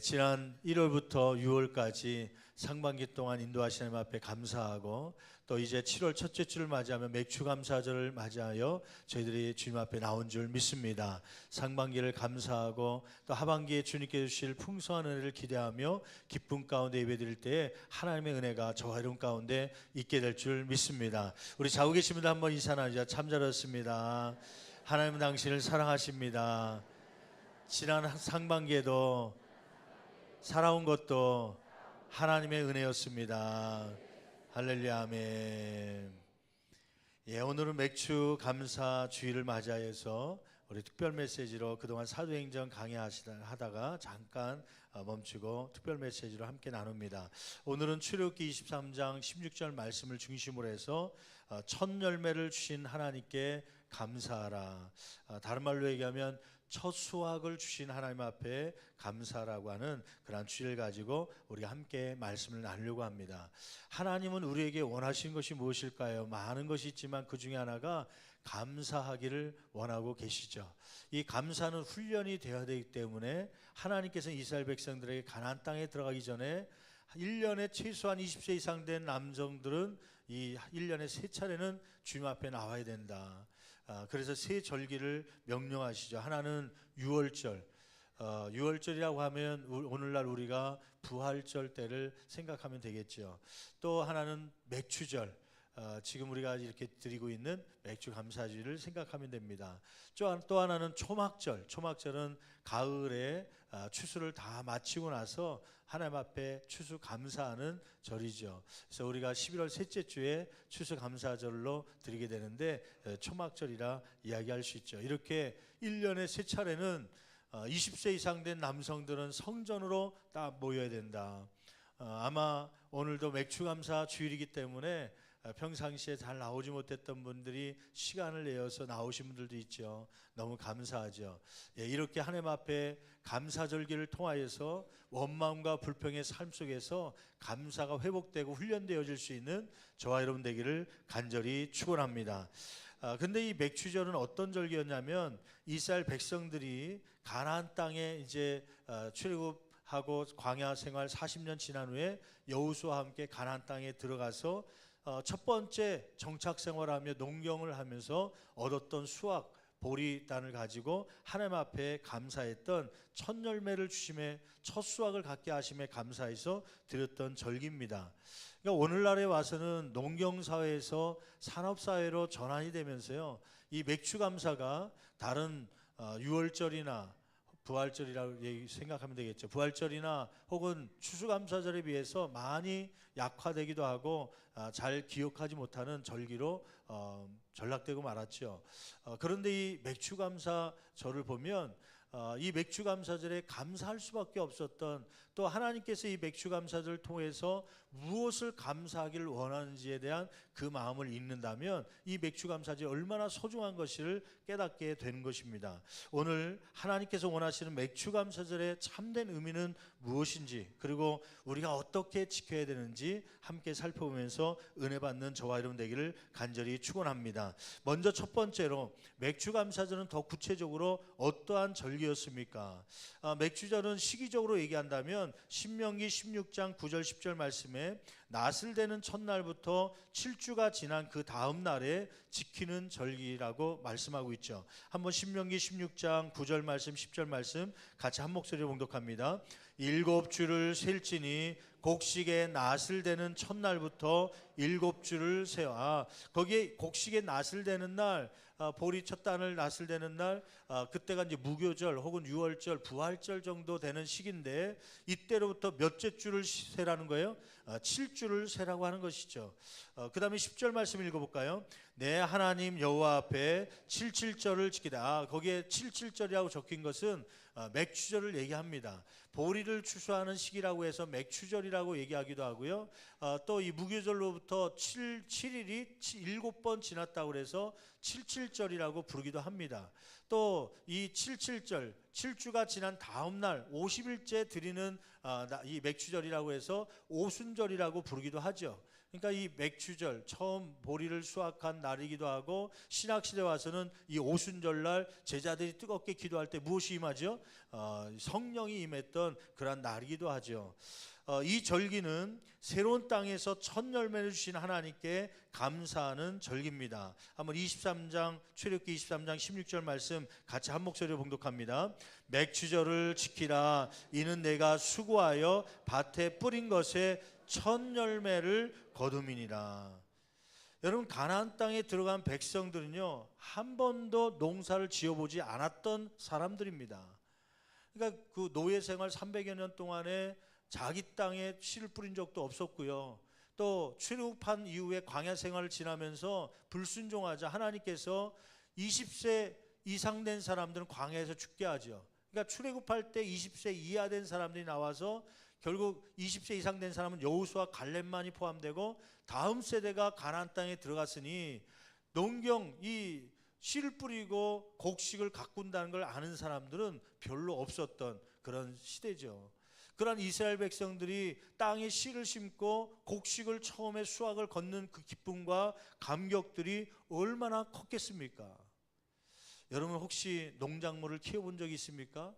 지난 1월부터 6월까지 상반기 동안 인도하신 하나님 앞에 감사하고 또 이제 7월 첫째 주를 맞이하며 맥주 감사절을 맞이하여 저희들이 주님 앞에 나온 줄 믿습니다. 상반기를 감사하고 또 하반기에 주님께 주실 풍성한 은혜를 기대하며 기쁨 가운데 예배드릴 때에 하나님의 은혜가 저와 여러분 가운데 있게 될 줄 믿습니다. 우리 자고 계신 분들 한번 인사 나누자. 참 잘했습니다. 하나님은 당신을 사랑하십니다. 지난 상반기에도 살아온 것도 하나님의 은혜였습니다. 할렐루야, 아멘. 오늘은 맥주 감사 주일을 맞이해서 우리 특별 메시지로 그동안 사도행전 강의하다가 잠깐 멈추고 특별 메시지로 함께 나눕니다. 오늘은 출애굽기 23장 16절 말씀을 중심으로 해서 첫 열매를 주신 하나님께 감사하라. 다른 말로 얘기하면 첫 수확을 주신 하나님 앞에 감사라고 하는 그런 주제를 가지고 우리가 함께 말씀을 나누려고 합니다. 하나님은 우리에게 원하신 것이 무엇일까요? 많은 것이 있지만 그 중에 하나가 감사하기를 원하고 계시죠. 이 감사는 훈련이 되어야 되기 때문에 하나님께서 이스라엘 백성들에게 가나안 땅에 들어가기 전에 1년에 최소한 20세 이상 된 남성들은 이 1년에 3차례는 주님 앞에 나와야 된다. 그래서 세 절기를 명령하시죠. 하나는 유월절. 유월절이라고 하면 오늘날 우리가 부활절 때를 생각하면 되겠죠. 또 하나는 맥주절. 지금 우리가 이렇게 드리고 있는 맥주 감사주를 생각하면 됩니다. 또 하나는 초막절. 초막절은 가을에 추수를 다 마치고 나서 하나님 앞에 추수 감사하는 절이죠. 그래서 우리가 11월 셋째 주에 추수 감사절로 드리게 되는데 초막절이라 이야기할 수 있죠. 이렇게 1년에 세 차례는 20세 이상 된 남성들은 성전으로 딱 모여야 된다. 아마 오늘도 맥주 감사 주일이기 때문에 평상시에 잘 나오지 못했던 분들이 시간을 내어서 나오신 분들도 있죠. 너무 감사하죠. 이렇게 하나님 앞에 감사절기를 통하여서 원망과 불평의 삶 속에서 감사가 회복되고 훈련되어질 수 있는 저와 여러분 되기를 간절히 축원합니다. 근데 이 맥주절은 어떤 절기였냐면 이스라엘 백성들이 가나안 땅에 이제 출애굽하고 광야 생활 40년 지난 후에 여호수아와 함께 가나안 땅에 들어가서 첫 번째 정착 생활하며 농경을 하면서 얻었던 수확 보리단을 가지고 하나님 앞에 감사했던 첫 열매를 주심에 첫 수확을 갖게 하심에 감사해서 드렸던 절기입니다. 그러니까 오늘날에 와서는 농경사회에서 산업사회로 전환이 되면서요, 이 맥주 감사가 다른 유월절이나 부활절이라고 생각하면 되겠죠. 부활절이나 혹은 추수감사절에 비해서 많이 약화되기도 하고 잘 기억하지 못하는 절기로 전락되고 말았죠. 그런데 이 맥주감사절을 보면 이 맥주감사절에 감사할 수밖에 없었던, 또 하나님께서 이 맥주감사절을 통해서 무엇을 감사하기를 원하는지에 대한 그 마음을 읽는다면 이 맥주감사절이 얼마나 소중한 것을 깨닫게 되는 것입니다. 오늘 하나님께서 원하시는 맥주감사절의 참된 의미는 무엇인지, 그리고 우리가 어떻게 지켜야 되는지 함께 살펴보면서 은혜 받는 저와 여러분 되기를 간절히 축원합니다. 먼저 첫 번째로 맥주감사절은 더 구체적으로 어떠한 절기였습니까? 맥주절은 시기적으로 얘기한다면 신명기 16장 9절 10절 말씀에 낫을 대는 첫날부터 7주가 지난 그 다음 날에 지키는 절기라고 말씀하고 있죠. 한번 신명기 16장 9절 말씀 10절 말씀 같이 한 목소리로 봉독합니다. 7주를 셀지니 곡식에 낫을 대는 첫날부터 7주를 세워. 거기에 곡식에 낫을 대는 날, 보리 첫 단을 낫을 대는 날, 그때가 이제 무교절 혹은 유월절, 부활절 정도 되는 시기인데 이때로부터 몇째 주를 세라는 거예요? 7주를 세라고 하는 것이죠. 그 다음에 10절 말씀 읽어볼까요? 내 하나님 여호와 앞에 77절을 지키다. 거기에 77절이라고 적힌 것은 맥주절을 얘기합니다. 보리를 추수하는 시기라고 해서 맥주절이라고 얘기하기도 하고요. 또 이 무교절로부터 7일이 7번 지났다고 해서 77절이라고 부르기도 합니다. 또 이 77절, 7주가 지난 다음 날 50일째 드리는 이 맥주절이라고 해서 오순절이라고 부르기도 하죠. 그러니까 이 맥추절 처음 보리를 수확한 날이기도 하고 신학시대 와서는 이 오순절날 제자들이 뜨겁게 기도할 때 무엇이 임하죠? 성령이 임했던 그러한 날이기도 하죠. 이 절기는 새로운 땅에서 첫 열매를 주신 하나님께 감사하는 절기입니다. 한번 23장 출애굽기 23장 16절 말씀 같이 한 목소리로 봉독합니다. 맥추절을 지키라. 이는 내가 수고하여 밭에 뿌린 것에 첫 열매를 거둠이니라. 여러분, 가나안 땅에 들어간 백성들은요, 한 번도 농사를 지어보지 않았던 사람들입니다. 그러니까 그 노예 생활 300여 년 동안에 자기 땅에 씨를 뿌린 적도 없었고요. 또 출애굽한 이후에 광야 생활을 지나면서 불순종하자 하나님께서 20세 이상 된 사람들은 광야에서 죽게 하죠. 그러니까 출애굽할 때 20세 이하 된 사람들이 나와서 결국 20세 이상 된 사람은 여호수아 갈렙만이 포함되고 다음 세대가 가나안 땅에 들어갔으니 농경 이 씨를 뿌리고 곡식을 가꾼다는 걸 아는 사람들은 별로 없었던 그런 시대죠. 그러한 이스라엘 백성들이 땅에 씨를 심고 곡식을 처음에 수확을 걷는 그 기쁨과 감격들이 얼마나 컸겠습니까? 여러분, 혹시 농작물을 키워본 적이 있습니까?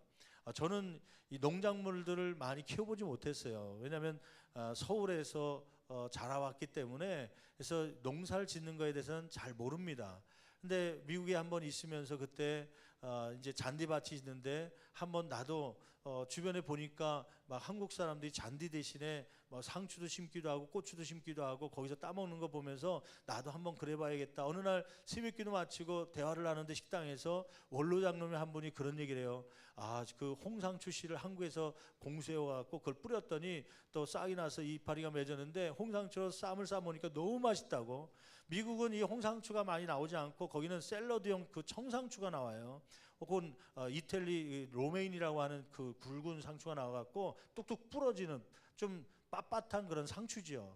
저는 이 농작물들을 많이 키워보지 못했어요. 왜냐하면 서울에서 자라왔기 때문에, 그래서 농사를 짓는 거에 대해서는 잘 모릅니다. 근데 미국에 한번 있으면서 그때 이제 잔디밭이 있는데 한번 나도 주변에 보니까 막 한국 사람들이 잔디 대신에 뭐 상추도 심기도 하고 고추도 심기도 하고 거기서 따먹는 거 보면서 나도 한번 그래봐야겠다. 어느 날 새벽기도 마치고 대화를 하는데 식당에서 원로 장로님 한 분이 그런 얘기를 해요. 그 홍상추 씨를 한국에서 공수해와갖고 그걸 뿌렸더니 또 싹이 나서 이파리가 맺었는데 홍상추로 쌈을 싸먹으니까 너무 맛있다고. 미국은 이 홍상추가 많이 나오지 않고 거기는 샐러드용 그 청상추가 나와요. 혹은 이탈리 로메인이라고 하는 그 굵은 상추가 나와갖고 뚝뚝 부러지는 좀 빳빳한 그런 상추지요.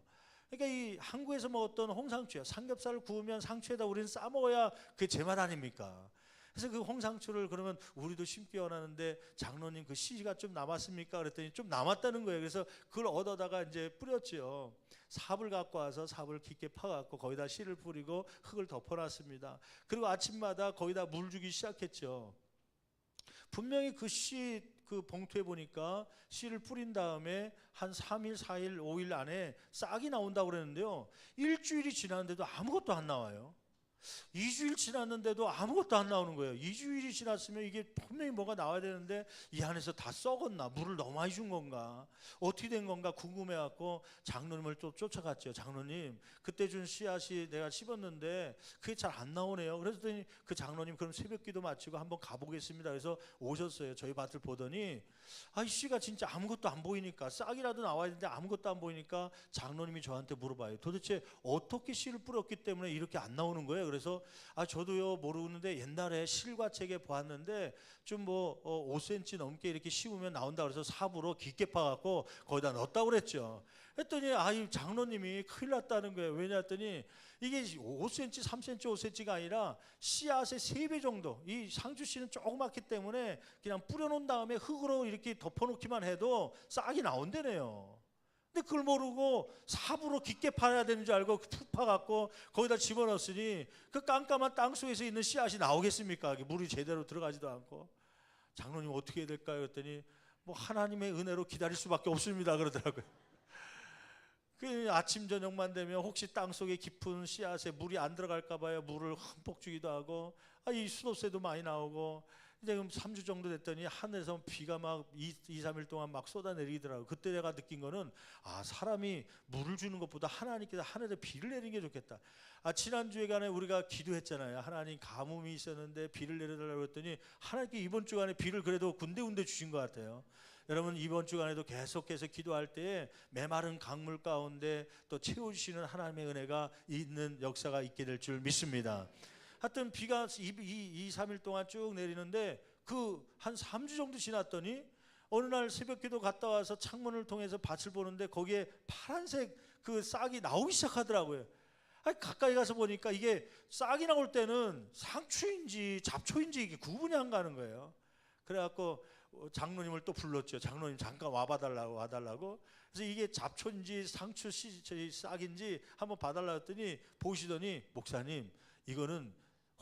그러니까 이 한국에서 먹었던 홍상추요. 삼겹살을 구우면 상추에다 우리는 싸 먹어야 그게 제맛 아닙니까? 그래서 그 홍상추를 그러면 우리도 심기 원하는데 장로님 그 씨가 좀 남았습니까? 그랬더니 좀 남았다는 거예요. 그래서 그걸 얻어다가 이제 뿌렸지요. 삽을 갖고 와서 삽을 깊게 파갖고 거기다 씨를 뿌리고 흙을 덮어놨습니다. 그리고 아침마다 거기다 물 주기 시작했죠. 분명히 그 봉투에 보니까 씨를 뿌린 다음에 한 3일, 4일, 5일 안에 싹이 나온다고 그랬는데요. 일주일이 지났는데도 아무것도 안 나와요. 2주일 지났는데도 아무것도 안 나오는 거예요. 2주일이 지났으면 이게 분명히 뭐가 나와야 되는데 이 안에서 다 썩었나, 물을 너무 많이 준 건가, 어떻게 된 건가 궁금해갖고 장로님을 또 쫓아갔죠. 장로님, 그때 준 씨앗이 내가 씹었는데 그게 잘 안 나오네요. 그랬더니 그 장로님 그럼 새벽기도 마치고 한번 가보겠습니다. 그래서 오셨어요. 저희 밭을 보더니 이 씨가 진짜 아무것도 안 보이니까, 싹이라도 나와야 되는데 아무것도 안 보이니까 장로님이 저한테 물어봐요. 도대체 어떻게 씨를 뿌렸기 때문에 이렇게 안 나오는 거예요? 그래서 저도요 모르는데 옛날에 실과책에 보았는데 좀 5cm 넘게 이렇게 씹으면 나온다 그래서 삽으로 깊게 파갖고 거기다 넣었다고 그랬죠. 했더니 이 장로님이 큰일 났다는 거예요. 왜냐 했더니 이게 5cm, 3cm, 5cm가 아니라 씨앗의 3배 정도. 이 상추씨는 조그맣기 때문에 그냥 뿌려놓은 다음에 흙으로 이렇게 덮어놓기만 해도 싹이 나온다네요. 근데 그걸 모르고 삽으로 깊게 파야 되는 줄 알고 푹 파갖고 거기다 집어넣었으니 그 깜깜한 땅 속에서 있는 씨앗이 나오겠습니까? 물이 제대로 들어가지도 않고. 장로님 어떻게 해야 될까요? 그랬더니 하나님의 은혜로 기다릴 수밖에 없습니다 그러더라고요. 그 아침 저녁만 되면 혹시 땅 속에 깊은 씨앗에 물이 안 들어갈까 봐요. 물을 흠뻑 주기도 하고 이 수도새도 많이 나오고 이제 3주 정도 됐더니 하늘에서 비가 막 2, 3일 동안 막 쏟아내리더라고요. 그때 내가 느낀 거는 사람이 물을 주는 것보다 하나님께서 하늘에 비를 내리는 게 좋겠다. 지난주에간에 우리가 기도했잖아요. 하나님 가뭄이 있었는데 비를 내려달라고 했더니 하나님께 이번 주간에 비를 그래도 군데군데 주신 것 같아요. 여러분, 이번 주간에도 계속해서 기도할 때에 메마른 강물 가운데 또 채워주시는 하나님의 은혜가 있는 역사가 있게 될 줄 믿습니다. 하여튼 비가 2, 3일 동안 쭉 내리는데 한 3주 정도 지났더니 어느 날 새벽기도 갔다 와서 창문을 통해서 밭을 보는데 거기에 파란색 그 싹이 나오기 시작하더라고요. 가까이 가서 보니까 이게 싹이 나올 때는 상추인지 잡초인지 이게 구분이 안 가는 거예요. 그래갖고 장로님을 또 불렀죠. 장로님 잠깐 와달라고. 그래서 이게 잡초인지 상추 싹인지 한번 봐달라고 했더니 보시더니 목사님 이거는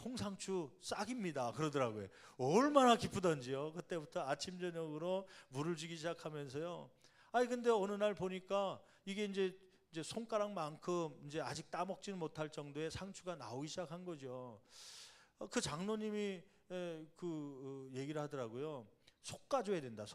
홍상추 싹입니다 그러더라고요. 얼마나 기쁘던지요. 그때부터 아침 저녁으로 물을 주기 시작하면서요. 아니 근데 어느 날 보니까 이게 이제 손가락만큼 이제 아직 따먹지는 못할 정도의 상추가 나오기 시작한 거죠. 그 장로님이 얘기를 하더라고요. 솎아줘야 된다.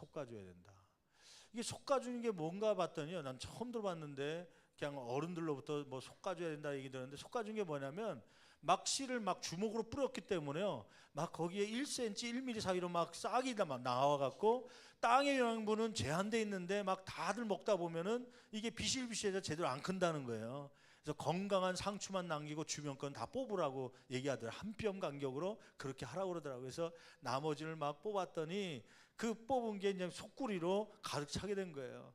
이게 솎아주는 게 뭔가 봤더니요. 난 처음 들어봤는데 그냥 어른들로부터 뭐 솎아줘야 된다 얘기 들었는데 솎아주는 게 뭐냐면 막 씨를 막 주먹으로 뿌렸기 때문에요. 막 거기에 1cm, 1mm 사이로 막 싹이 막 나와갖고 땅의 영양분은 제한돼 있는데 막 다들 먹다 보면은 이게 비실비실해서 제대로 안 큰다는 거예요. 그래서 건강한 상추만 남기고 주변 건 다 뽑으라고 얘기하더라고요. 한 뼘 간격으로 그렇게 하라고 그러더라고요. 그래서 나머지를 막 뽑았더니 그 뽑은 게 그냥 속구리로 가득 차게 된 거예요.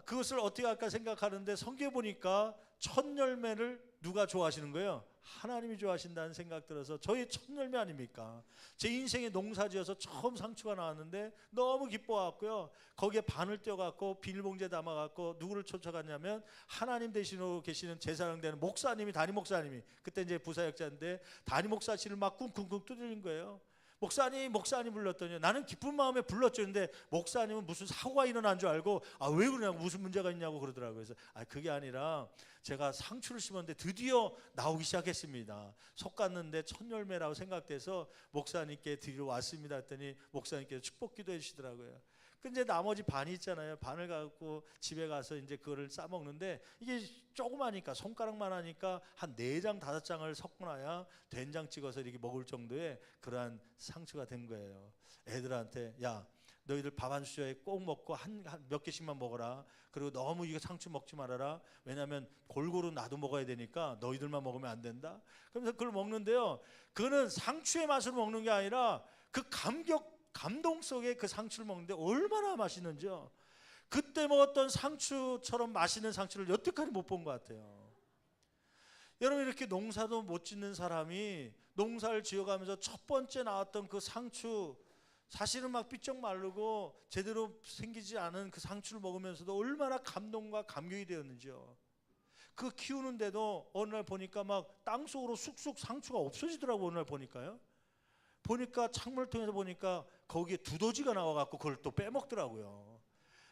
그것을 어떻게 할까 생각하는데 성경에 보니까 첫 열매를 누가 좋아하시는 거예요? 하나님이 좋아하신다는 생각 들어서 저희 첫 열매 아닙니까? 제 인생에 농사지어서 처음 상추가 나왔는데 너무 기뻐갖고요. 거기에 반을 떼어갖고 비닐봉지에 담아갖고 누구를 쫓아갔냐면 하나님 대신으로 계시는 제사장되는 목사님이 담임 목사님이 그때 이제 부사역자인데 담임 목사실을 막 쿵쿵쿵 두드린 거예요. 목사님 불렀더니 나는 기쁜 마음에 불렀죠. 근데 목사님은 무슨 사고가 일어난 줄 알고 왜 그러냐고 무슨 문제가 있냐고 그러더라고요. 그래서 그게 아니라 제가 상추를 심었는데 드디어 나오기 시작했습니다. 솎았는데 첫 열매라고 생각돼서 목사님께 드리러 왔습니다 했더니 목사님께서 축복 기도해 주시더라고요. 근데 나머지 반이 있잖아요. 반을 갖고 집에 가서 이제 그거를 싸 먹는데 이게 조그마니까 손가락만 하니까 한 4장 5장을 섞어놔야 된장 찍어서 이렇게 먹을 정도의 그러한 상추가 된 거예요. 애들한테 야 너희들 밥 한 수저에 꼭 먹고 한 몇 개씩만 먹어라. 그리고 너무 이거 상추 먹지 말아라. 왜냐하면 골고루 나도 먹어야 되니까 너희들만 먹으면 안 된다. 그러면서 그걸 먹는데요. 그거는 상추의 맛으로 먹는 게 아니라 그 감동 속에 그 상추를 먹는데 얼마나 맛있는지요. 그때 먹었던 상추처럼 맛있는 상추를 여태까지 못 본 것 같아요. 여러분 이렇게 농사도 못 짓는 사람이 농사를 지어가면서 첫 번째 나왔던 그 상추 사실은 막 삐쩍 마르고 제대로 생기지 않은 그 상추를 먹으면서도 얼마나 감동과 감격이 되었는지요. 그 키우는데도 어느 날 보니까 막 땅속으로 쑥쑥 상추가 없어지더라고. 어느 날 보니까 창문을 통해서 보니까 거기에 두더지가 나와갖고 그걸 또 빼먹더라고요.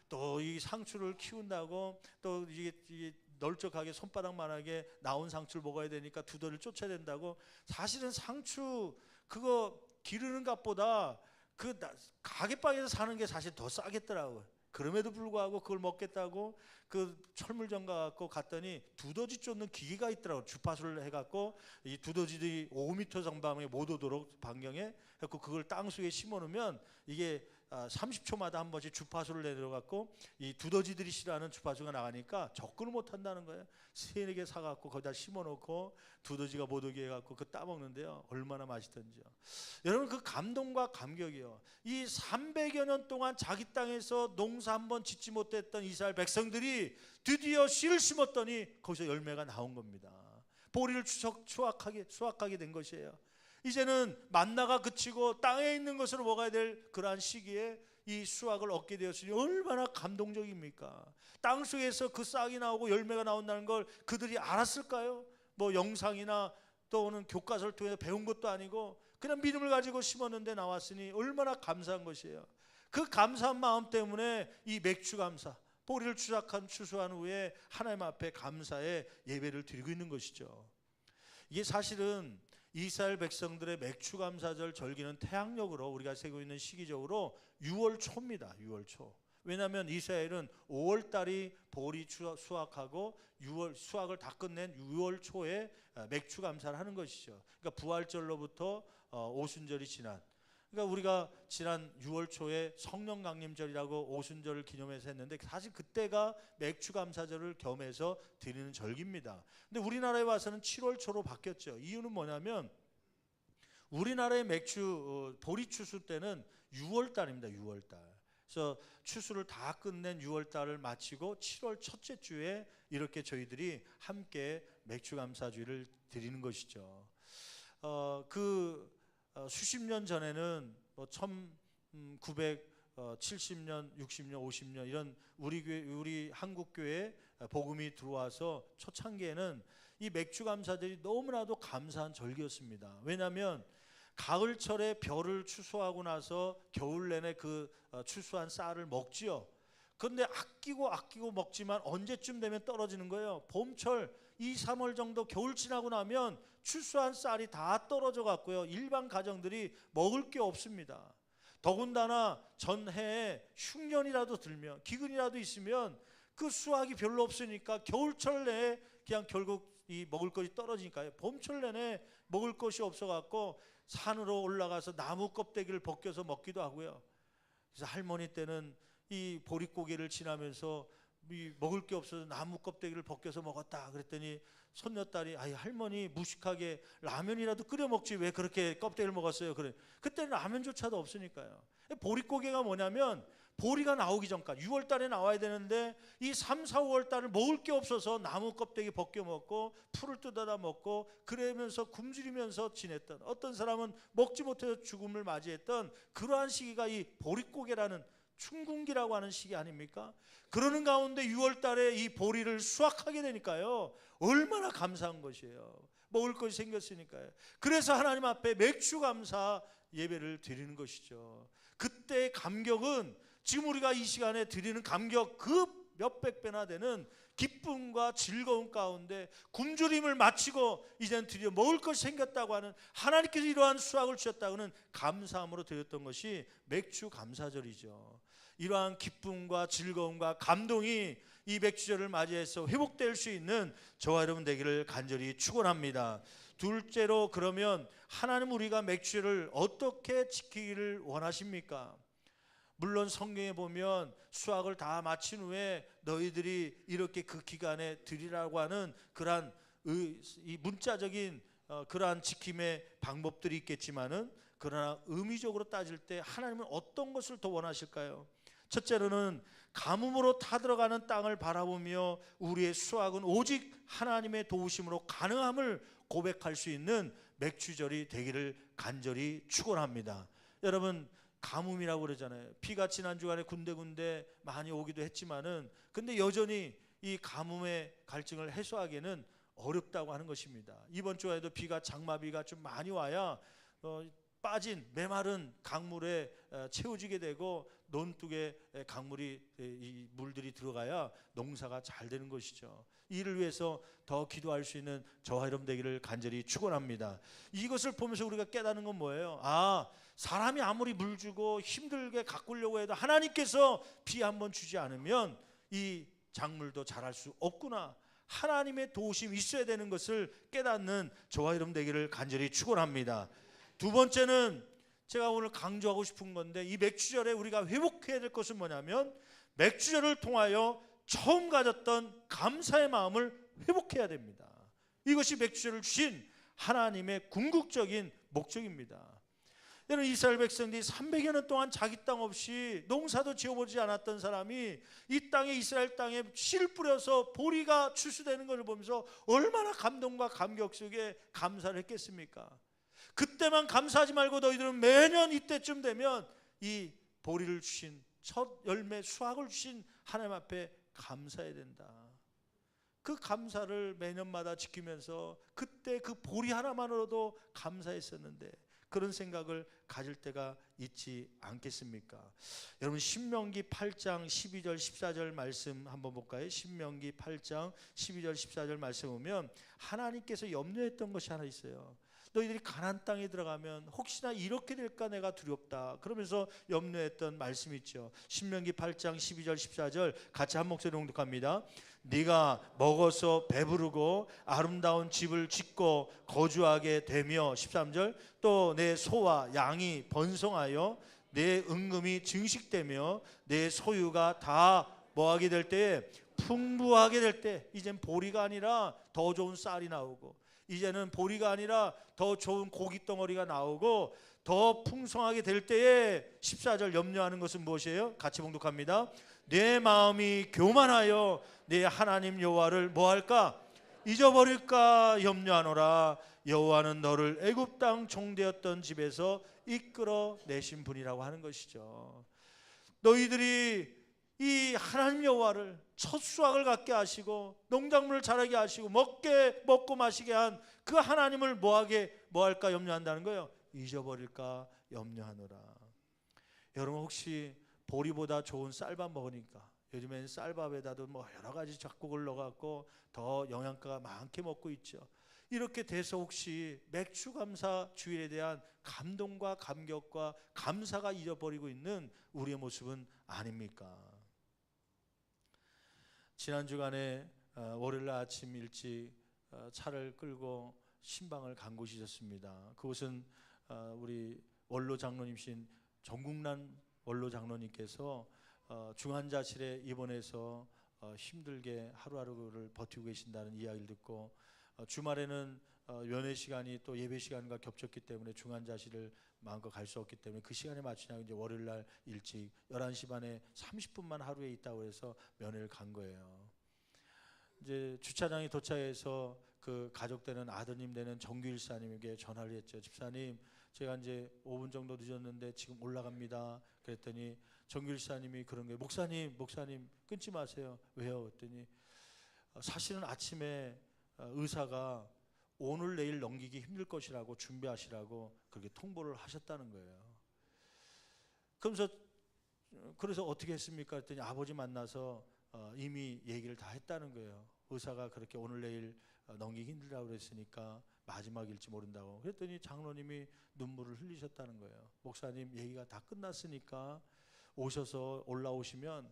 또 이 상추를 키운다고 또 이게 널쩍하게 손바닥만하게 나온 상추를 먹어야 되니까 두더지를 쫓아야 된다고. 사실은 상추 그거 기르는 값보다 그 가게방에서 사는 게 사실 더 싸겠더라고요. 그럼에도 불구하고 그걸 먹겠다고 그 철물점 가갖고 갔더니 두더지 쫓는 기계가 있더라고요. 주파수를 해갖고 이 두더지들이 5m 전방에 못 오도록 반경에 해갖고 그걸 땅속에 심어놓으면 이게 30초마다 한 번씩 주파수를 내려갖고 이 두더지들이 싫어하는 주파수가 나가니까 접근을 못 한다는 거예요. 3-4개 사갖고 거기다 심어놓고 두더지가 못 오게 해갖고 그 따먹는데요. 얼마나 맛있던지요. 여러분 그 감동과 감격이요. 이 300여 년 동안 자기 땅에서 농사 한 번 짓지 못했던 이스라엘 백성들이 드디어 씨를 심었더니 거기서 열매가 나온 겁니다. 보리를 수확하게 된 것이에요. 이제는 만나가 그치고 땅에 있는 것으로 먹어야 될 그러한 시기에 이 수확을 얻게 되었으니 얼마나 감동적입니까? 땅 속에서 그 싹이 나오고 열매가 나온다는 걸 그들이 알았을까요? 뭐 영상이나 또는 교과서를 통해서 배운 것도 아니고 그냥 믿음을 가지고 심었는데 나왔으니 얼마나 감사한 것이에요. 그 감사한 마음 때문에 이 맥주 감사, 보리를 추수한 후에 하나님 앞에 감사의 예배를 드리고 있는 것이죠. 이게 사실은 이스라엘 백성들의 맥추감사절 절기는 태양력으로 우리가 세고 있는 시기적으로 6월 초입니다. 6월 초. 왜냐하면 이스라엘은 5월 달이 보리 수확하고 6월 수확을 다 끝낸 6월 초에 맥추감사를 하는 것이죠. 그러니까 부활절로부터 오순절이 지난. 그러니까 우리가 지난 6월 초에 성령 강림절이라고 오순절을 기념해서 했는데 사실 그때가 맥추감사절을 겸해서 드리는 절기입니다. 근데 우리나라에 와서는 7월 초로 바뀌었죠. 이유는 뭐냐면 우리나라의 보리 추수 때는 6월 달입니다. 6월 달. 그래서 추수를 다 끝낸 6월 달을 마치고 7월 첫째 주에 이렇게 저희들이 함께 맥추감사주일을 드리는 것이죠. 수십 년 전에는 970년, 60년, 50년 이런 우리 한국 교회 복음이 들어와서 초창기에는 이 맥주 감사절이 너무나도 감사한 절기였습니다. 왜냐하면 가을철에 벼를 추수하고 나서 겨울 내내 그 추수한 쌀을 먹지요. 그런데 아끼고 먹지만 언제쯤 되면 떨어지는 거예요. 봄철 2, 3월 정도 겨울 지나고 나면 추수한 쌀이 다 떨어져 갔고요. 일반 가정들이 먹을 게 없습니다. 더군다나 전해에 흉년이라도 들면 기근이라도 있으면 그 수확이 별로 없으니까 겨울철 내에 그냥 결국 이 먹을 것이 떨어지니까요. 봄철 내내 먹을 것이 없어갖고 산으로 올라가서 나무 껍데기를 벗겨서 먹기도 하고요. 그래서 할머니 때는 이 보릿고개를 지나면서 먹을 게 없어서 나무 껍데기를 벗겨서 먹었다 그랬더니 손녀딸이 아이 할머니 무식하게 라면이라도 끓여 먹지 왜 그렇게 껍데기를 먹었어요. 그래. 그때는 라면조차도 없으니까요. 보릿고개가 뭐냐면 보리가 나오기 전까지 6월 달에 나와야 되는데 이 3, 4, 5월 달을 먹을 게 없어서 나무 껍데기 벗겨 먹고 풀을 뜯어다 먹고 그러면서 굶주리면서 지냈던, 어떤 사람은 먹지 못해서 죽음을 맞이했던 그러한 시기가 이 보릿고개라는 춘궁기라고 하는 시기 아닙니까? 그러는 가운데 6월 달에 이 보리를 수확하게 되니까요, 얼마나 감사한 것이에요. 먹을 것이 생겼으니까요. 그래서 하나님 앞에 맥주 감사 예배를 드리는 것이죠. 그때의 감격은 지금 우리가 이 시간에 드리는 감격 그 몇백 배나 되는 기쁨과 즐거움 가운데 굶주림을 마치고 이제는 드디어 먹을 것이 생겼다고 하는, 하나님께서 이러한 수확을 주셨다고는 감사함으로 드렸던 것이 맥주 감사절이죠. 이러한 기쁨과 즐거움과 감동이 이 맥주절을 맞이해서 회복될 수 있는 저와 여러분 되기를 간절히 축원합니다. 둘째로, 그러면 하나님 우리가 맥주를 어떻게 지키기를 원하십니까? 물론 성경에 보면 수확을 다 마친 후에 너희들이 이렇게 그 기간에 드리라고 하는 그러한 이 문자적인 그러한 지킴의 방법들이 있겠지만은, 그러나 의미적으로 따질 때 하나님은 어떤 것을 더 원하실까요? 첫째로는 가뭄으로 타들어가는 땅을 바라보며 우리의 수확은 오직 하나님의 도우심으로 가능함을 고백할 수 있는 맥주절이 되기를 간절히 축원합니다. 여러분, 가뭄이라고 그러잖아요. 비가 지난 주간에 군데군데 많이 오기도 했지만은 근데 여전히 이 가뭄의 갈증을 해소하기에는 어렵다고 하는 것입니다. 이번 주에도 비가, 장마비가 좀 많이 와야 빠진 메마른 강물에 채워지게 되고 논둑에 강물이, 이 물들이 들어가야 농사가 잘 되는 것이죠. 이를 위해서 더 기도할 수 있는 저와 여러분 되기를 간절히 축원합니다. 이것을 보면서 우리가 깨닫는 건 뭐예요? 사람이 아무리 물 주고 힘들게 가꾸려고 해도 하나님께서 비 한번 주지 않으면 이 작물도 자랄 수 없구나. 하나님의 도우심이 있어야 되는 것을 깨닫는 저와 여러분 되기를 간절히 축원합니다. 두 번째는 제가 오늘 강조하고 싶은 건데, 이 맥주절에 우리가 회복해야 될 것은 뭐냐면 맥주절을 통하여 처음 가졌던 감사의 마음을 회복해야 됩니다. 이것이 맥주절을 주신 하나님의 궁극적인 목적입니다. 여러분, 이스라엘 백성들이 300여 년 동안 자기 땅 없이 농사도 지어보지 않았던 사람이 이 땅에, 이스라엘 땅에 씨를 뿌려서 보리가 추수되는 것을 보면서 얼마나 감동과 감격 속에 감사를 했겠습니까? 그때만 감사하지 말고 너희들은 매년 이때쯤 되면 이 보리를 주신, 첫 열매 수확을 주신 하나님 앞에 감사해야 된다. 그 감사를 매년마다 지키면서 그때 그 보리 하나만으로도 감사했었는데 그런 생각을 가질 때가 있지 않겠습니까? 여러분, 신명기 8장 12절 14절 말씀 한번 볼까요? 신명기 8장 12절 14절 말씀 보면 하나님께서 염려했던 것이 하나 있어요. 너희들이 가나안 땅에 들어가면 혹시나 이렇게 될까 내가 두렵다. 그러면서 염려했던 말씀이 있죠. 신명기 8장 12절 14절 같이 한 목소리로 봉독합니다. 네가 먹어서 배부르고 아름다운 집을 짓고 거주하게 되며, 13절, 또 내 소와 양이 번성하여 내 은금이 증식되며 내 소유가 다 뭐하게 될 때에, 풍부하게 될 때, 이젠 보리가 아니라 더 좋은 쌀이 나오고, 이제는 보리가 아니라 더 좋은 고기 덩어리가 나오고 더 풍성하게 될 때에 14절 염려하는 것은 무엇이에요? 같이 봉독합니다. 내 마음이 교만하여 내 하나님 여호와를 뭐할까? 잊어버릴까 염려하노라. 여호와는 너를 애굽 땅 종되었던 집에서 이끌어 내신 분이라고 하는 것이죠. 너희들이 이 하나님 여호와를 첫 수확을 갖게 하시고 농작물을 자라게 하시고 먹고 마시게 한 그 하나님을 뭐할까 염려한다는 거예요. 잊어버릴까 염려하노라. 여러분 혹시 보리보다 좋은 쌀밥 먹으니까, 요즘엔 쌀밥에다도 뭐 여러 가지 작곡을 넣어갖고 더 영양가가 많게 먹고 있죠. 이렇게 돼서 혹시 맥주 감사 주일에 대한 감동과 감격과 감사가 잊어버리고 있는 우리의 모습은 아닙니까? 지난 주간에 월요일 아침 일찍 차를 끌고 신방을 간 곳이 있었습니다. 그곳은 우리 원로 장로님이신 정국란 원로 장로님께서 중환자실에 입원해서 힘들게 하루하루를 버티고 계신다는 이야기를 듣고, 주말에는 면회 시간이 또 예배 시간과 겹쳤기 때문에 중환자실을 마음껏 갈 수 없기 때문에 그 시간에 맞추냐고 이제 월요일 날 일찍 11시 반에 30분만 하루에 있다고 해서 면회를 간 거예요. 이제 주차장에 도착해서 그 가족 되는 아드님 되는 정규일 사님에게 전화를 했죠. 집사님, 제가 이제 5분 정도 늦었는데 지금 올라갑니다. 그랬더니 정규일 사님이 그런 거예요. 목사님 끊지 마세요. 왜요? 그랬더니 사실은 아침에 의사가 오늘 내일 넘기기 힘들 것이라고 준비하시라고 그렇게 통보를 하셨다는 거예요. 그래서 어떻게 했습니까? 그랬더니 아버지 만나서 이미 얘기를 다 했다는 거예요. 의사가 그렇게 오늘 내일 넘기기 힘들다고 그랬으니까 마지막일지 모른다고. 그랬더니 장로님이 눈물을 흘리셨다는 거예요. 목사님, 얘기가 다 끝났으니까 오셔서 올라오시면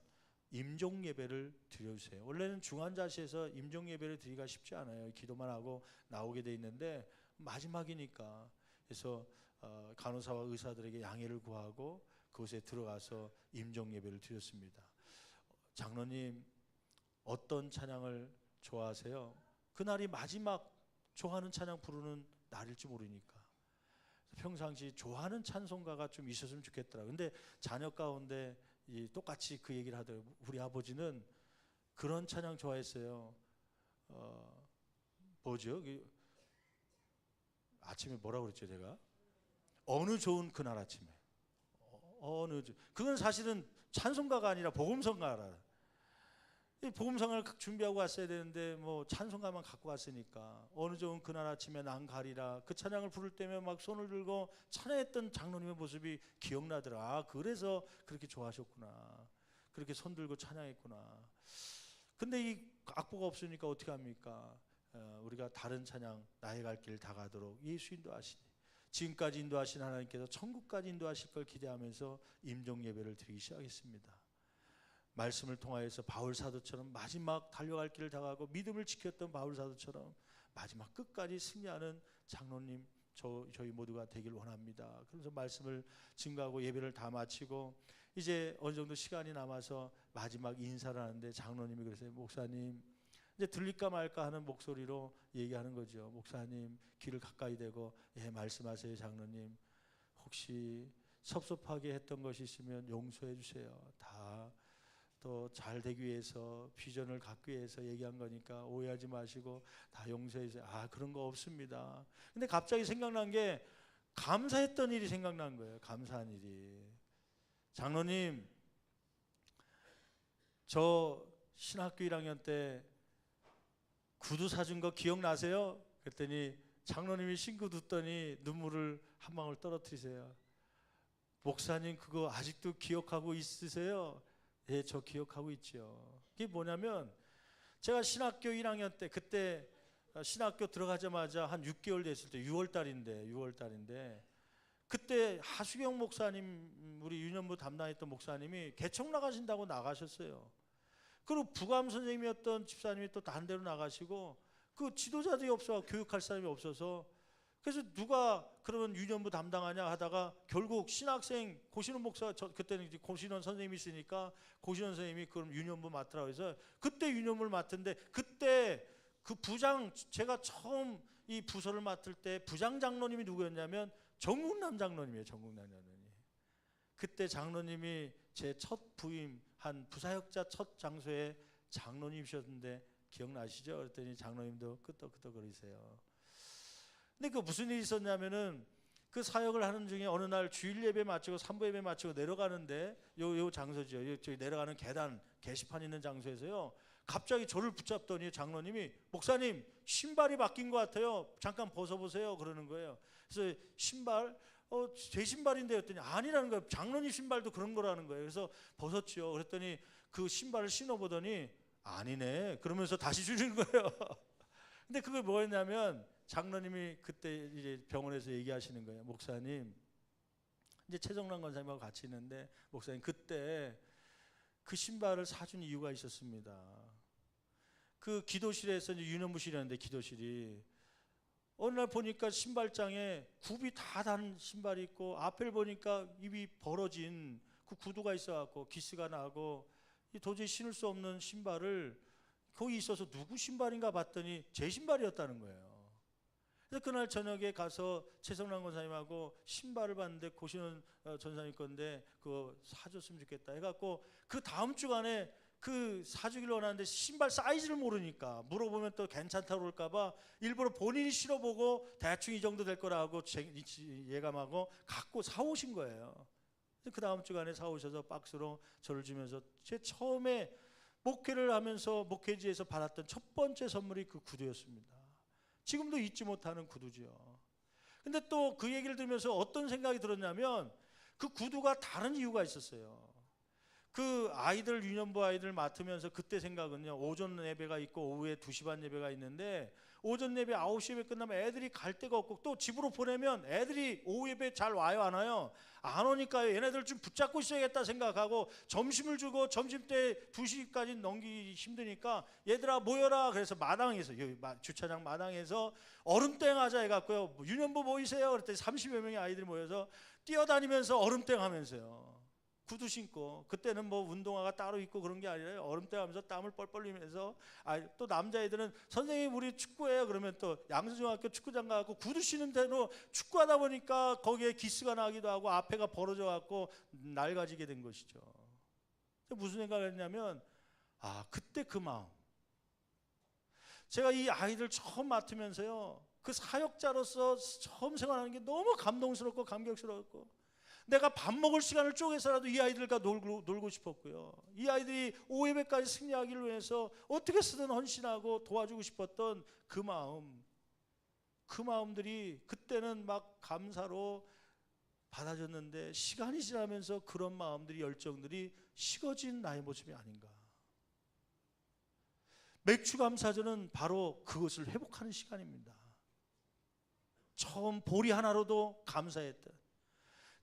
임종 예배를 드려주세요. 원래는 중환자실에서 임종 예배를 드리기가 쉽지 않아요. 기도만 하고 나오게 돼 있는데 마지막이니까. 그래서 간호사와 의사들에게 양해를 구하고 그곳에 들어가서 임종 예배를 드렸습니다. 장로님, 어떤 찬양을 좋아하세요? 그날이 마지막 좋아하는 찬양 부르는 날일지 모르니까 평상시 좋아하는 찬송가가 좀 있었으면 좋겠더라고요. 근데 자녀 가운데 똑같이 그 얘기를 하더라고요. 우리 아버지는 그런 찬양 좋아했어요. 뭐죠? 아침에 뭐라고 그랬죠 제가? 어느 좋은 그날 아침에. 그건 사실은 찬송가가 아니라 복음성가라. 복음성을 준비하고 왔어야 되는데 뭐 찬송가만 갖고 왔으니까 어느 좋은 그날 아침에 난 가리라, 그 찬양을 부를 때면 막 손을 들고 찬양했던 장로님의 모습이 기억나더라. 아, 그래서 그렇게 좋아하셨구나. 그렇게 손 들고 찬양했구나. 근데 이 악보가 없으니까 어떻게 합니까? 우리가 다른 찬양, 나의 갈 길 다 가도록 예수 인도하시니, 지금까지 인도하신 하나님께서 천국까지 인도하실 걸 기대하면서 임종 예배를 드리기 시작했습니다. 말씀을 통하여서 바울 사도처럼 마지막 달려갈 길을 다가고 믿음을 지켰던 바울 사도처럼 마지막 끝까지 승리하는 장로님, 저희 모두가 되길 원합니다. 그래서 말씀을 증거하고 예배를 다 마치고 이제 어느 정도 시간이 남아서 마지막 인사를 하는데 장로님이 그러세요. 목사님, 이제 들릴까 말까 하는 목소리로 얘기하는 거죠. 목사님, 귀를 가까이 대고 말씀하세요. 장로님, 혹시 섭섭하게 했던 것이 있으면 용서해 주세요. 다 또 잘 되기 위해서, 비전을 갖기 위해서 얘기한 거니까 오해하지 마시고 다 용서해 주세요. 아, 그런 거 없습니다. 근데 갑자기 생각난 게 감사했던 일이 생각난 거예요. 감사한 일이. 장로님, 저 신학교 1학년 때 구두 사준 거 기억나세요? 그랬더니 장로님이 신고 듣더니 눈물을 한 방울 떨어뜨리세요. 목사님, 그거 아직도 기억하고 있으세요? 예, 저 기억하고 있죠. 그게 뭐냐면 제가 신학교 1학년 때, 그때 신학교 들어가자마자 한 6개월 됐을 때 6월 달인데 그때 하수경 목사님, 우리 유년부 담당했던 목사님이 개척 나가신다고 나가셨어요. 그리고 부감 선생님이었던 집사님이 또 다른 데로 나가시고 그 지도자들이 없어, 교육할 사람이 없어서, 그래서 누가 그러면 유년부 담당하냐 하다가 결국 신학생 고신원 목사, 그때는 이제 고신원 선생님이 있으니까 고신원 선생님이 그럼 유년부 맡으라고 해서 그때 유년부를 맡은데, 그때 그 부장, 제가 처음 이 부서를 맡을 때 부장 장로님이 누구였냐면 정국남 장로님이에요. 정국남 장로님. 그때 장로님이 제 첫 부임한 부사역자 첫 장소에 장로님이셨는데 기억나시죠? 그랬더니 장로님도 끄떡끄떡거리세요. 근데 그 무슨 일이 있었냐면은 그 사역을 하는 중에 어느 날 주일 예배 마치고 삼부 예배 마치고 내려가는데 요 장소죠. 저기 내려가는 계단 게시판 있는 장소에서요. 갑자기 저를 붙잡더니 장로님이 목사님 신발이 바뀐 것 같아요. 잠깐 벗어보세요. 그러는 거예요. 그래서 신발 제 신발인데 했더니 아니라는 거예요. 장로님 신발도 그런 거라는 거예요. 그래서 벗었죠. 그랬더니 그 신발을 신어보더니 아니네. 그러면서 다시 주는 거예요. 근데 그게 뭐였냐면 장로님이 그때 이제 병원에서 얘기하시는 거예요. 목사님, 이제 최정란 권사님하고 같이 있는데 목사님 그때 그 신발을 사준 이유가 있었습니다. 그 기도실에서 이제 유년부실이었는데 기도실이 어느 날 보니까 신발장에 굽이 다 단 신발이 있고 앞을 보니까 입이 벌어진 그 구두가 있어갖고 기스가 나고 도저히 신을 수 없는 신발을 거기 있어서 누구 신발인가 봤더니 제 신발이었다는 거예요. 그래서 그날 저녁에 가서 최성란 권사님하고 신발을 봤는데 고시는 전사님 건데 그거 사줬으면 좋겠다 해갖고 그 다음 주간에 그 사주기를 원하는데 신발 사이즈를 모르니까 물어보면 또 괜찮다고 그럴까봐 일부러 본인이 신어보고 대충 이 정도 될 거라고 예감하고 갖고 사오신 거예요. 그 다음 주간에 사오셔서 박스로 저를 주면서 제 처음에 목회를 하면서 목회지에서 받았던 첫 번째 선물이 그 구두였습니다. 지금도 잊지 못하는 구두죠. 근데 또 그 얘기를 들으면서 어떤 생각이 들었냐면 그 구두가 다른 이유가 있었어요. 그 아이들 유년부 아이들 맡으면서 그때 생각은요. 오전 예배가 있고 오후에 2시 반 예배가 있는데 오전 예배 9시 예배 끝나면 애들이 갈 데가 없고 또 집으로 보내면 애들이 오후 예배 잘 와요 안 와요? 안 오니까요. 얘네들 좀 붙잡고 있어야겠다 생각하고 점심을 주고 점심때 2시까지 넘기기 힘드니까 얘들아 모여라. 그래서 마당에서 여기 주차장 마당에서 얼음땡 하자 해갖고요. 유년부 모이세요. 그랬더니 30여 명의 아이들이 모여서 뛰어다니면서 얼음땡 하면서요. 구두 신고 그때는 뭐 운동화가 따로 있고 그런 게 아니라 얼음때 하면서 땀을 뻘뻘 흘리면서 또 남자애들은 선생님 우리 축구해요 그러면 또 양수중학교 축구장 가고 구두 신은 대로 축구하다 보니까 거기에 기스가 나기도 하고 앞에가 벌어져 갖고 낡아지게 된 것이죠. 무슨 생각을 했냐면 그때 그 마음 제가 이 아이들 처음 맡으면서요 그 사역자로서 처음 생활하는 게 너무 감동스럽고 감격스럽고 내가 밥 먹을 시간을 쪼개서라도 이 아이들과 놀고 싶었고요. 이 아이들이 5예배까지 승리하기를 위해서 어떻게 쓰든 헌신하고 도와주고 싶었던 그 마음들이 그때는 막 감사로 받아졌는데 시간이 지나면서 그런 마음들이 열정들이 식어진 나의 모습이 아닌가. 맥주감사절은 바로 그것을 회복하는 시간입니다. 처음 보리 하나로도 감사했던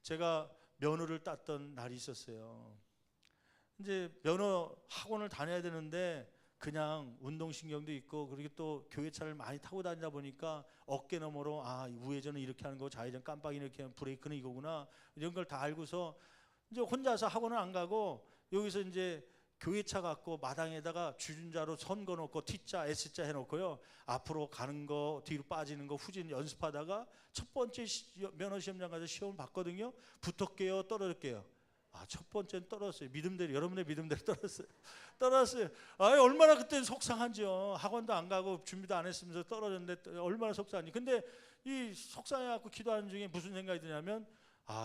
제가 면허를 땄던 날이 있었어요. 이제 면허 학원을 다녀야 되는데 그냥 운동신경도 있고 그리고 또 교회차를 많이 타고 다니다 보니까 어깨 너머로 우회전은 이렇게 하는 거 좌회전 깜빡이 이렇게 하면 브레이크는 이거구나 이런 걸 다 알고서 이제 혼자서 학원을 안 가고 여기서 이제 교회차 갖고 마당에다가 주준자로 선 거놓고 T자 S자 해놓고요 앞으로 가는 거 뒤로 빠지는 거 후진 연습하다가 첫 번째 면허시험장 가서 시험을 봤거든요. 붙었게요 떨어졌게요. 첫 번째는 떨어졌어요. 믿음대로 여러분의 믿음대로 떨어졌어요. 얼마나 그때는 속상한지요. 학원도 안 가고 준비도 안 했으면서 떨어졌는데 얼마나 속상한지. 근데 이 속상해갖고 기도하는 중에 무슨 생각이 드냐면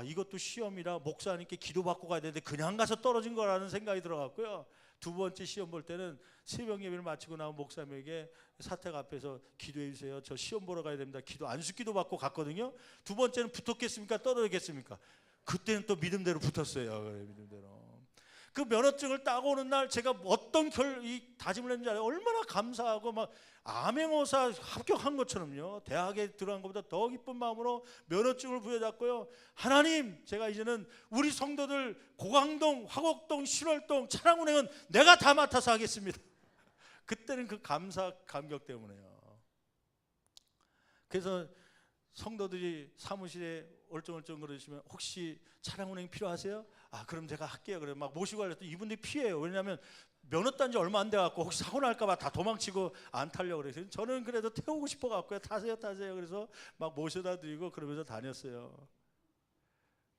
이것도 시험이라 목사님께 기도받고 가야 되는데 그냥 가서 떨어진 거라는 생각이 들어갔고요. 두 번째 시험 볼 때는 새벽 예배를 마치고 나온 목사님에게 사택 앞에서 기도해 주세요. 저 시험 보러 가야 됩니다. 안수 기도 받고 갔거든요. 두 번째는 붙었겠습니까? 떨어졌겠습니까? 그때는 또 믿음대로 붙었어요. 그래, 믿음대로. 그 면허증을 따고 오는 날 제가 어떤 다짐을 했는지 알아요? 얼마나 감사하고 막 암행어사 합격한 것처럼요. 대학에 들어간 것보다 더 기쁜 마음으로 면허증을 부여잡고요. 하나님, 제가 이제는 우리 성도들 고강동, 화곡동, 신월동 차량 운행은 내가 다 맡아서 하겠습니다. 그때는 그 감격 때문에요. 그래서 성도들이 사무실에 얼쩡얼쩡 그러시면 혹시 차량 운행 필요하세요? 그럼 제가 할게요. 그래 막 모시고 가려도 이분들이 피해요. 왜냐하면 면허 딴 지 얼마 안 돼 갖고 혹시 사고 날까 봐 다 도망치고 안 타려고 그래서 저는 그래도 태우고 싶어 갖고요. 타세요. 그래서 막 모셔다 드리고 그러면서 다녔어요.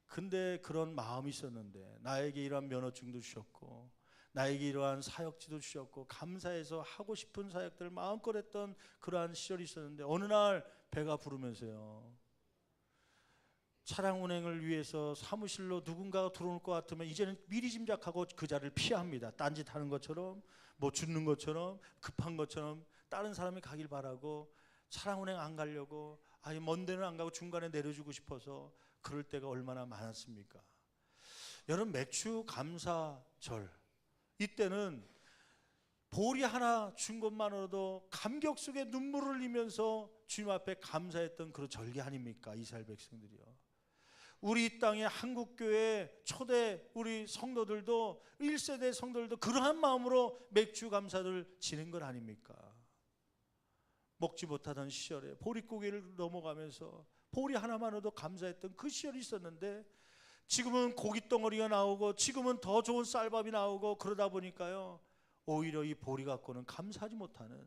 근데 그런 마음이 있었는데 나에게 이러한 면허증도 주셨고 나에게 이러한 사역지도 주셨고 감사해서 하고 싶은 사역들을 마음껏 했던 그러한 시절이 있었는데 어느 날 배가 부르면서요. 차량 운행을 위해서 사무실로 누군가가 들어올 것 같으면 이제는 미리 짐작하고 그 자리를 피합니다. 딴짓하는 것처럼, 뭐 죽는 것처럼, 급한 것처럼 다른 사람이 가길 바라고 차량 운행 안 가려고, 아예 먼 데는 안 가고 중간에 내려주고 싶어서 그럴 때가 얼마나 많았습니까? 여러분, 맥주 감사절 이때는 보리 하나 준 것만으로도 감격 속에 눈물을 흘리면서 주님 앞에 감사했던 그런 절기 아닙니까? 이스라엘 백성들이요. 우리 이 땅의 한국교회 초대 우리 성도들도 1세대 성도들도 그러한 마음으로 맥주 감사를 지낸 것 아닙니까? 먹지 못하던 시절에 보릿고개를 넘어가면서 보리 하나만으로도 감사했던 그 시절이 있었는데, 지금은 고깃덩어리가 나오고 지금은 더 좋은 쌀밥이 나오고 그러다 보니까요, 오히려 이 보리 갖고는 감사하지 못하는,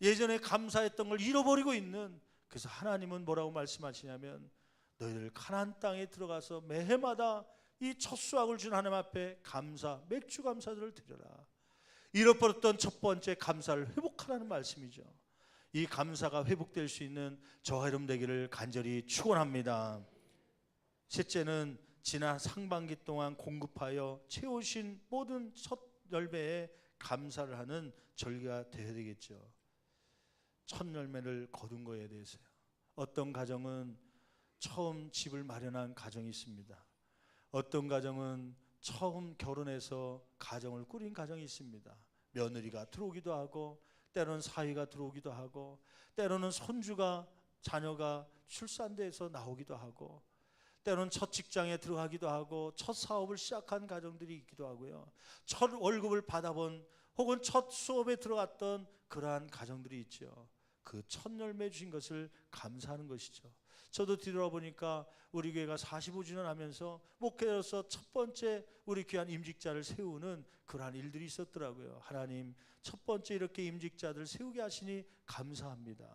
예전에 감사했던 걸 잃어버리고 있는. 그래서 하나님은 뭐라고 말씀하시냐면, 너희들 가나안 땅에 들어가서 매해마다 이 첫 수확을 준 하나님 앞에 감사, 맥주 감사들을 드려라. 잃어버렸던 첫 번째 감사를 회복하라는 말씀이죠. 이 감사가 회복될 수 있는 저와 여러분 되기를 간절히 축원합니다. 셋째는 지난 상반기 동안 공급하여 채우신 모든 첫 열매에 감사를 하는 절기가 되어야 되겠죠. 첫 열매를 거둔 거에 대해서요. 어떤 가정은 처음 집을 마련한 가정이 있습니다. 어떤 가정은 처음 결혼해서 가정을 꾸린 가정이 있습니다. 며느리가 들어오기도 하고, 때로는 사위가 들어오기도 하고, 때로는 손주가, 자녀가 출산돼서 나오기도 하고, 때로는 첫 직장에 들어가기도 하고, 첫 사업을 시작한 가정들이 있기도 하고요. 첫 월급을 받아본, 혹은 첫 수업에 들어갔던 그러한 가정들이 있죠. 그 첫 열매 주신 것을 감사하는 것이죠. 저도 뒤돌아보니까 우리 교회가 45주년 하면서 목회로서 첫 번째 우리 귀한 임직자를 세우는 그러한 일들이 있었더라고요. 하나님, 첫 번째 이렇게 임직자들 세우게 하시니 감사합니다.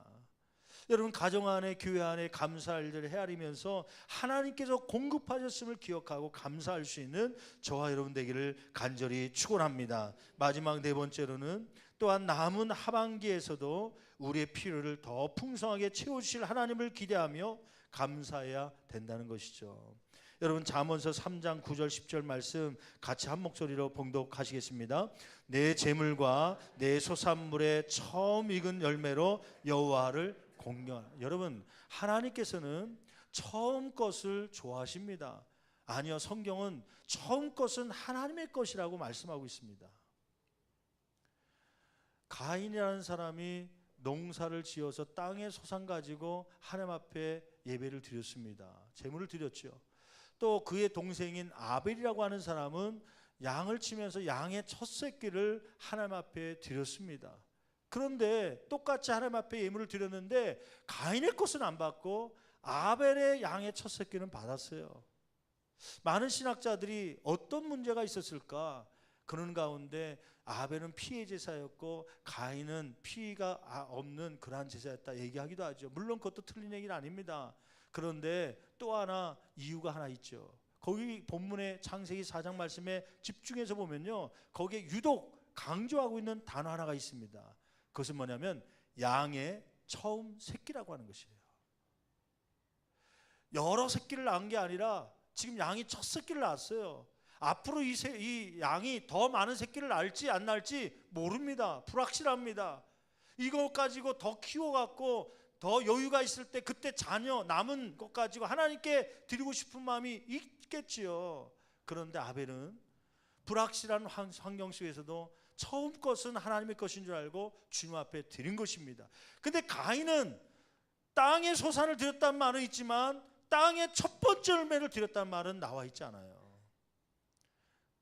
여러분, 가정 안에, 교회 안에 감사할 일들을 헤아리면서 하나님께서 공급하셨음을 기억하고 감사할 수 있는 저와 여러분 되기를 간절히 축원합니다. 마지막 네 번째로는 또한 남은 하반기에서도 우리의 필요를 더 풍성하게 채워주실 하나님을 기대하며 감사해야 된다는 것이죠. 여러분, 잠언서 3장 9절 10절 말씀 같이 한 목소리로 봉독하시겠습니다. 내 재물과 내 소산물의 처음 익은 열매로 여호와를 공경하라. 여러분, 하나님께서는 처음 것을 좋아하십니다. 아니요, 성경은 처음 것은 하나님의 것이라고 말씀하고 있습니다. 가인이라는 사람이 농사를 지어서 땅의 소산 가지고 하나님 앞에 예배를 드렸습니다. 제물을 드렸죠. 또 그의 동생인 아벨이라고 하는 사람은 양을 치면서 양의 첫 새끼를 하나님 앞에 드렸습니다. 그런데 똑같이 하나님 앞에 예물을 드렸는데 가인의 것은 안 받고 아벨의 양의 첫 새끼는 받았어요. 많은 신학자들이 어떤 문제가 있었을까? 그런 가운데 아벨은 피의 제사였고 가인은 피가 없는 그러한 제사였다 얘기하기도 하죠. 물론 그것도 틀린 얘기는 아닙니다. 그런데 또 하나 이유가 하나 있죠. 거기 본문의 창세기 4장 말씀에 집중해서 보면요, 거기에 유독 강조하고 있는 단어 하나가 있습니다. 그것은 뭐냐면 양의 처음 새끼라고 하는 것이에요. 여러 새끼를 낳은 게 아니라 지금 양이 첫 새끼를 낳았어요. 앞으로 이 양이 더 많은 새끼를 낳을지 안 낳을지 모릅니다. 불확실합니다. 이거 가지고 더 키워갖고 더 여유가 있을 때 그때 자녀 남은 것 가지고 하나님께 드리고 싶은 마음이 있겠지요. 그런데 아벨은 불확실한 환경 속에서도 처음 것은 하나님의 것인 줄 알고 주님 앞에 드린 것입니다. 근데 가인은 땅의 소산을 드렸다는 말은 있지만 땅의 첫 번째 열매를 드렸다는 말은 나와 있지 않아요.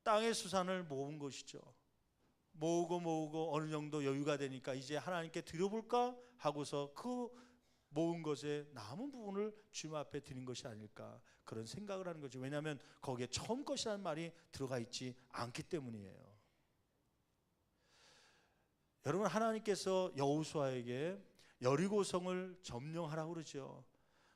땅의 수산을 모은 것이죠. 모으고 어느 정도 여유가 되니까 이제 하나님께 드려볼까 하고서 그 모은 것의 남은 부분을 주님 앞에 드린 것이 아닐까, 그런 생각을 하는 거죠. 왜냐하면 거기에 처음 것이라는 말이 들어가 있지 않기 때문이에요. 여러분, 하나님께서 여호수아에게 여리고성을 점령하라고 그러죠.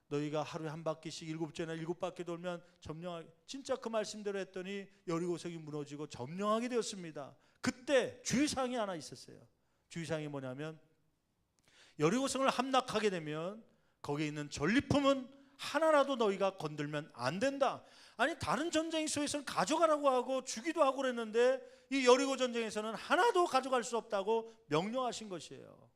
너희가 하루에 한 바퀴씩 7번이나 7바퀴 돌면 점령하게, 진짜 그 말씀대로 했더니 여리고성이 무너지고 점령하게 되었습니다. 그때 주의사항이 하나 있었어요. 주의사항이 뭐냐면 여리고성을 함락하게 되면 거기에 있는 전리품은 하나라도 너희가 건들면 안 된다. 아니 다른 전쟁 속에서는 가져가라고 하고 주기도 하고 그랬는데 이 여리고 전쟁에서는 하나도 가져갈 수 없다고 명령하신 것이에요.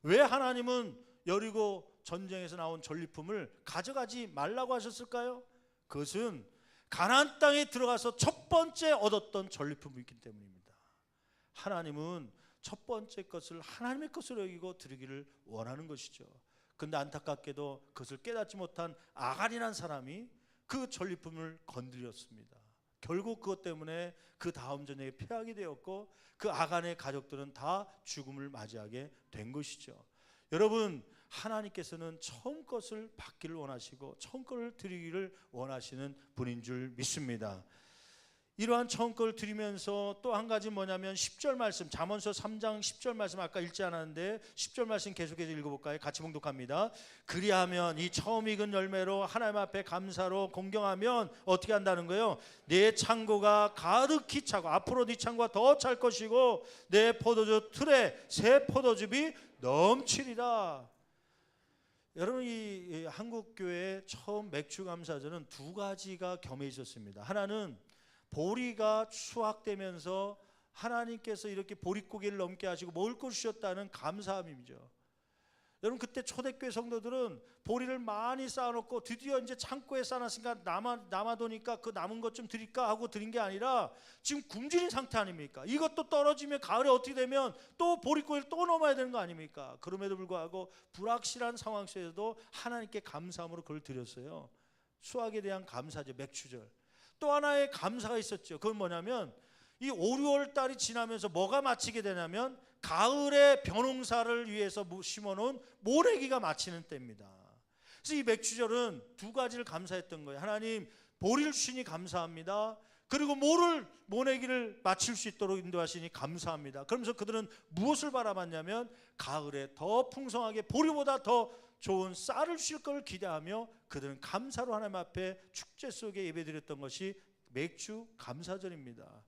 왜 하나님은 여리고 전쟁에서 나온 전리품을 가져가지 말라고 하셨을까요? 그것은 가나안 땅에 들어가서 첫 번째 얻었던 전리품이기 때문입니다. 하나님은 첫 번째 것을 하나님의 것으로 여기고 드리기를 원하는 것이죠. 근데 안타깝게도 그것을 깨닫지 못한 아간이라는 사람이 그 전리품을 건드렸습니다. 결국 그것 때문에 그 다음 전쟁에 패하게 되었고 그 아간의 가족들은 다 죽음을 맞이하게 된 것이죠. 여러분, 하나님께서는 처음 것을 받기를 원하시고 처음 것을 드리기를 원하시는 분인 줄 믿습니다. 이러한 처음 것을 드리면서 또 한 가지 뭐냐면 10절 말씀, 잠언서 3장 10절 말씀 아까 읽지 않았는데 10절 말씀 계속해서 읽어볼까요? 같이 봉독합니다. 그리하면 이 처음 익은 열매로 하나님 앞에 감사로 공경하면 어떻게 한다는 거예요? 내 창고가 가득히 차고 앞으로 네 창고가 더 찰 것이고 내 포도주 틀에 새 포도즙이 넘치리라. 여러분, 이 한국교회의 처음 맥주 감사절은 두 가지가 겸해 있었습니다. 하나는 보리가 수확되면서 하나님께서 이렇게 보릿고개를 넘게 하시고 먹을 것 주셨다는 감사함이죠. 여러분, 그때 초대교회 성도들은 보리를 많이 쌓아놓고 드디어 이제 창고에 쌓아놨으니까 남아도니까 그 남은 것 좀 드릴까 하고 드린 게 아니라 지금 굶주린 상태 아닙니까? 이것도 떨어지면 가을에 어떻게 되면 또 보릿고개를 또 넘어야 되는 거 아닙니까? 그럼에도 불구하고 불확실한 상황 속에서도 하나님께 감사함으로 그걸 드렸어요. 수확에 대한 감사죠. 맥주절. 또 하나의 감사가 있었죠. 그건 뭐냐면 이 5, 6월 달이 지나면서 뭐가 마치게 되냐면 가을에 벼농사를 위해서 심어놓은 모내기가 마치는 때입니다. 그래서 이 맥주절은 두 가지를 감사했던 거예요. 하나님, 보리를 주시니 감사합니다. 그리고 모내기를 마칠 수 있도록 인도하시니 감사합니다. 그러면서 그들은 무엇을 바라봤냐면 가을에 더 풍성하게 보리보다 더 좋은 쌀을 주실 걸 기대하며 그들은 감사로 하나님 앞에 축제 속에 예배드렸던 것이 맥주 감사절입니다.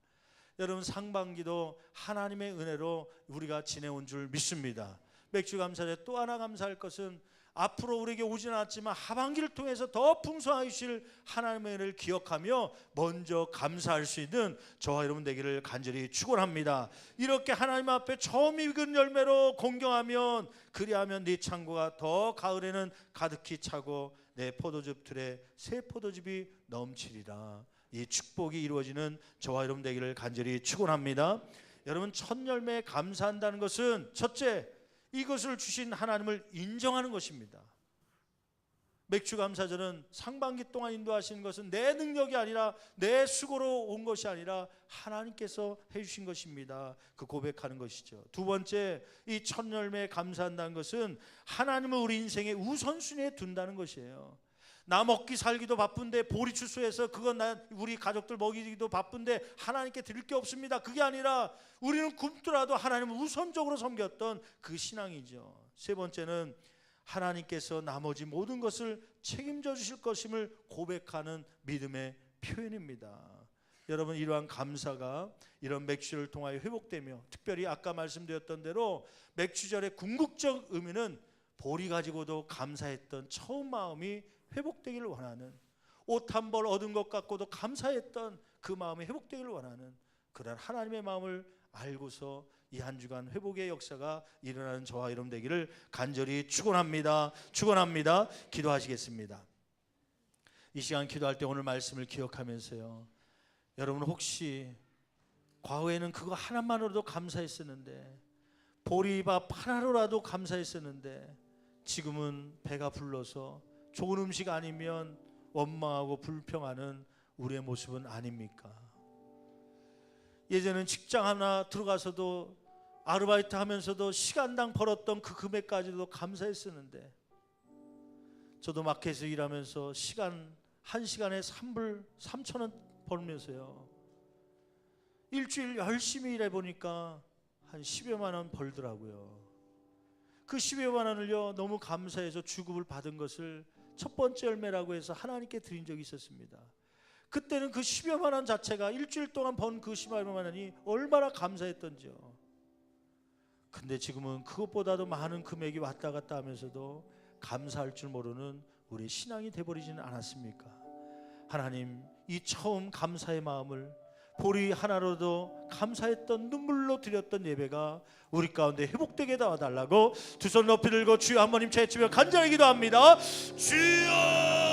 여러분, 상반기도 하나님의 은혜로 우리가 지내온 줄 믿습니다. 맥주 감사절 또 하나 감사할 것은 앞으로 우리에게 오진 않았지만 하반기를 통해서 더 풍성하게 주실 하나님의 은혜를 기억하며 먼저 감사할 수 있는 저와 여러분 되기를 간절히 축원합니다. 이렇게 하나님 앞에 처음 익은 열매로 공경하면 그리하면 네 창고가 더 가을에는 가득히 차고 내 포도즙 틀에 새 포도즙이 넘치리라. 이 축복이 이루어지는 저와 여러분 되기를 간절히 축원합니다. 여러분, 첫 열매에 감사한다는 것은 첫째, 이것을 주신 하나님을 인정하는 것입니다. 맥주 감사절은 상반기 동안 인도하신 것은 내 능력이 아니라 내 수고로 온 것이 아니라 하나님께서 해주신 것입니다. 그 고백하는 것이죠. 두 번째, 이 첫 열매에 감사한다는 것은 하나님을 우리 인생의 우선순위에 둔다는 것이에요. 나 먹기 살기도 바쁜데 보리 추수해서 그건 우리 가족들 먹이기도 바쁜데 하나님께 드릴 게 없습니다. 그게 아니라 우리는 굶더라도 하나님을 우선적으로 섬겼던 그 신앙이죠. 세 번째는 하나님께서 나머지 모든 것을 책임져 주실 것임을 고백하는 믿음의 표현입니다. 여러분, 이러한 감사가 이런 맥주를 통하여 회복되며 특별히 아까 말씀드렸던 대로 맥주절의 궁극적 의미는 보리 가지고도 감사했던 처음 마음이 회복되기를 원하는, 옷 한 벌 얻은 것 같고도 감사했던 그 마음이 회복되기를 원하는 그런 하나님의 마음을 알고서 이 한 주간 회복의 역사가 일어나는 저와 여러분 되기를 간절히 축원합니다. 축원합니다. 기도하시겠습니다. 이 시간 기도할 때 오늘 말씀을 기억하면서요, 여러분 혹시 과거에는 그거 하나만으로도 감사했었는데, 보리밥 하나로라도 감사했었는데 지금은 배가 불러서 좋은 음식 아니면 원망하고 불평하는 우리의 모습은 아닙니까? 예전엔 직장 하나 들어가서도 아르바이트 하면서도 시간당 벌었던 그 금액까지도 감사했었는데, 저도 마켓에서 일하면서 한 시간에 3불 3,000원 벌면서요, 일주일 열심히 일해보니까 한 10여만 원 벌더라고요. 그 10여만 원을요 너무 감사해서 주급을 받은 것을 첫 번째 열매라고 해서 하나님께 드린 적이 있었습니다. 그때는 그 10여만 원 자체가 일주일 동안 번 그 10여만 원이 얼마나 감사했던지요. 근데 지금은 그것보다도 많은 금액이 왔다 갔다 하면서도 감사할 줄 모르는 우리 신앙이 돼버리지는 않았습니까? 하나님, 이 처음 감사의 마음을 보리 하나로도 감사했던 눈물로 드렸던 예배가 우리 가운데 회복되게 도와달라고 두 손 높이 들고 주여 한 번 힘차게 치며 간절히 기도합니다. 주여